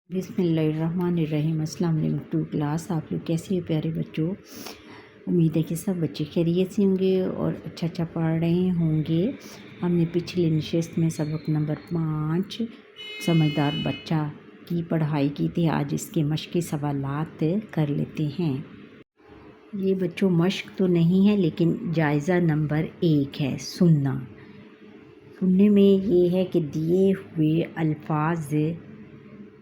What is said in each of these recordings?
बिस्मिल्लाहिर्रहमानिर्रहीम। अस्सलाम वालेकुम टू क्लास। आप लोग कैसे हो प्यारे बच्चों? उम्मीद है कि सब बच्चे खैरियत से होंगे और अच्छा पढ़ रहे होंगे। हमने पिछले नशिस्त में सबक नंबर 5 समझदार बच्चा की पढ़ाई की थी। आज इसके मश्क़ी सवालात कर लेते हैं। ये बच्चों मश्क तो नहीं है लेकिन जायज़ा नंबर 1 है सुनना। सुनने में ये है कि दिए हुए अल्फाज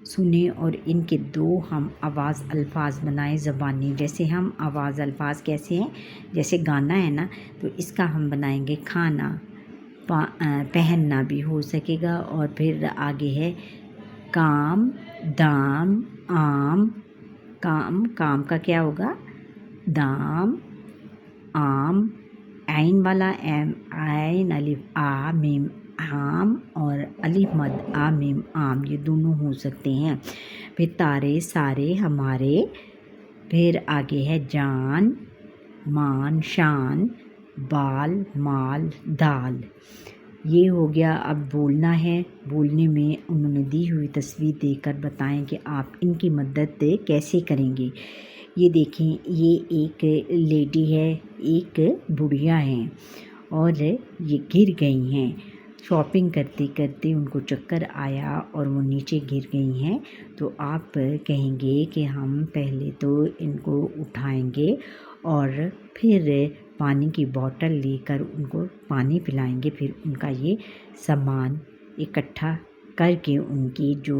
सुने और इनके दो हम आवाज़ अल्फाज बनाएं ज़बानी। जैसे हम आवाज़ अल्फाज कैसे हैं, जैसे गाना है ना, तो इसका हम बनाएंगे खाना, पहनना भी हो सकेगा। और फिर आगे है काम, दाम, आम। काम का क्या होगा? दाम, आम, ऐन वाला एम, ऐन अलिफ आ मीम आम, और अलिफ मद आ मीम आम, ये दोनों हो सकते हैं। फिर तारे, सारे, हमारे। फिर आगे है जान, मान, शान, बाल, माल, दाल। ये हो गया। अब बोलना है। बोलने में उन्होंने दी हुई तस्वीर देकर बताएं कि आप इनकी मदद कैसे करेंगे। ये देखें, ये एक लेडी है, एक बुढ़िया हैं और ये गिर गई हैं। शॉपिंग करते करते उनको चक्कर आया और वो नीचे गिर गई हैं। तो आप कहेंगे कि हम पहले तो इनको उठाएंगे और फिर पानी की बोतल लेकर उनको पानी पिलाएंगे। फिर उनका ये सामान इकट्ठा करके उनकी जो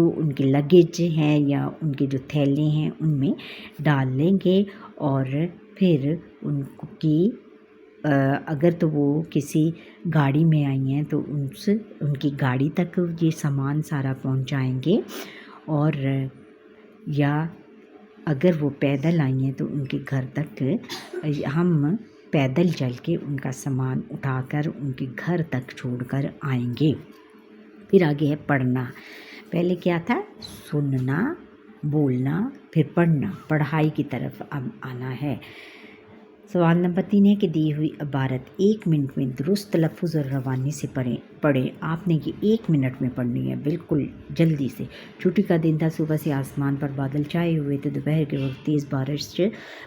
उनके लगेज हैं या उनके जो थैले हैं उनमें डाल लेंगे। और फिर उनकी अगर तो वो किसी गाड़ी में आई हैं तो उनकी गाड़ी तक ये सामान सारा पहुंचाएंगे। और या अगर वो पैदल आई हैं तो उनके घर तक हम पैदल चल के उनका सामान उठाकर उनके घर तक छोड़कर आएंगे। फिर आगे है पढ़ना। पहले क्या था? सुनना, बोलना, फिर पढ़ना। पढ़ाई की तरफ अब आना है। सवाल नंबर 3 है कि दी हुई इबारत 1 मिनट में दुरुस्त तलफ़ुज़ और रवानी से पढ़ें। आपने ये 1 मिनट में पढ़नी है, बिल्कुल जल्दी से। छुट्टी का दिन था, सुबह से आसमान पर बादल छाए हुए थे। दोपहर के वक्त तेज़ बारिश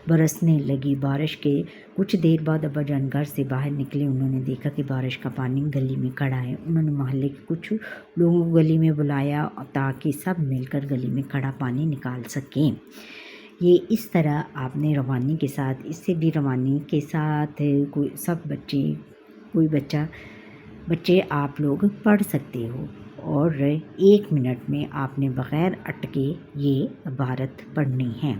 बरसने लगी। बारिश के कुछ देर बाद अब्बाजान घर से बाहर निकले। उन्होंने देखा कि बारिश का पानी गली में खड़ा है। उन्होंने मोहल्ले के कुछ लोगों को गली में बुलाया ताकि सब मिलकर गली में खड़ा पानी निकाल सकें। ये इस तरह आपने रवानी के साथ, इससे भी रवानी के साथ कोई बच्चे आप लोग पढ़ सकते हो। और 1 मिनट में आपने बग़ैर अटके ये इबारत पढ़नी है।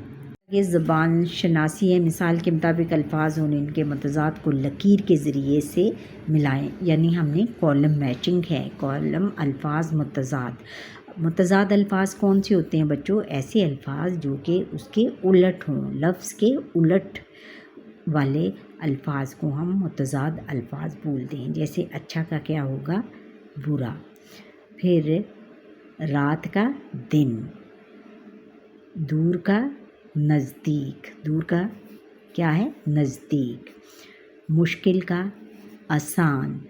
ये ज़बान शनासी है। मिसाल के मुताबिक अल्फाज और इनके मतज़ाद को लकीर के ज़रिए से मिलाएं। यानी हमने कॉलम मैचिंग है। कॉलम अल्फाज मुतज़ाद अल्फाज कौन से होते हैं बच्चों? ऐसे अल्फाज जो कि उसके उलट हों, लफ्ज़ के उलट वाले अल्फाज को हम मुतज़ाद अल्फाज बोलते हैं। जैसे अच्छा का क्या होगा? बुरा। फिर रात का दिन, दूर का नज़दीक, दूर का क्या है? नज़दीक। मुश्किल का आसान,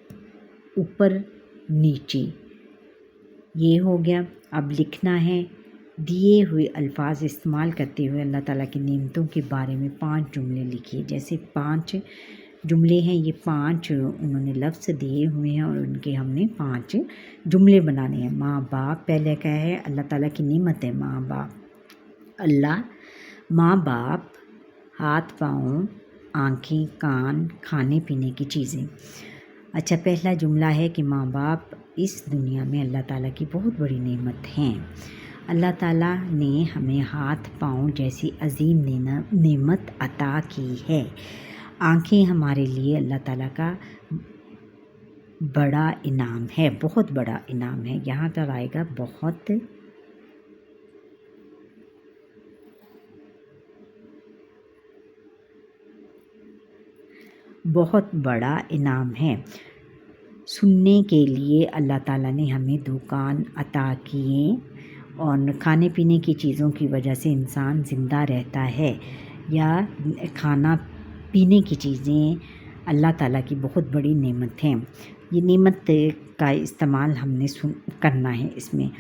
ऊपर नीचे। ये हो गया। अब लिखना है। दिए हुए अल्फाज इस्तेमाल करते हुए अल्लाह ताला की नेमतों के बारे में 5 जुमले लिखिए। जैसे 5 जुमले हैं, ये 5 उन्होंने लफ्ज़ दिए हुए हैं और उनके हमने 5 जुमले बनाने हैं। माँ बाप, पहले क्या है? अल्लाह ताला की नेमत है माँ बाप। अल्लाह, माँ बाप, हाथ पाँव, आँखें, कान, खाने पीने की चीज़ें। अच्छा, पहला जुमला है कि माँ बाप इस दुनिया में अल्लाह ताला की बहुत बड़ी नेमत हैं। अल्लाह ताला ने हमें हाथ पाँव जैसी अजीम नेमत अता की है। आँखें हमारे लिए अल्लाह ताला का बड़ा इनाम है, बहुत बड़ा इनाम है। यहाँ पर आएगा बहुत बड़ा इनाम है। सुनने के लिए अल्लाह ताला ने हमें 2 कान अता किए और खाने पीने की चीज़ों की वजह से इंसान ज़िंदा रहता है। या खाना पीने की चीज़ें अल्लाह ताला की बहुत बड़ी नेमत हैं। ये नेमत का इस्तेमाल हमने करना है इसमें।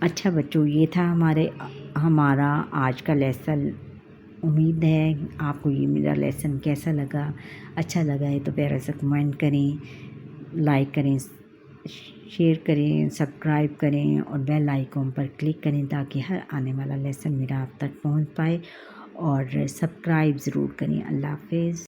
اچھا بچوں، یہ تھا ہمارا آج کا لیسن۔ امید ہے آپ کو یہ میرا لیسن کیسا لگا، اچھا لگا ہے تو پیارا سا کمنٹ کریں، لائک کریں، شیئر کریں، سبسکرائب کریں اور بیل آئیکن پر کلک کریں تاکہ ہر آنے والا لیسن میرا آپ تک پہنچ پائے، اور سبسکرائب ضرور کریں۔ اللہ حافظ۔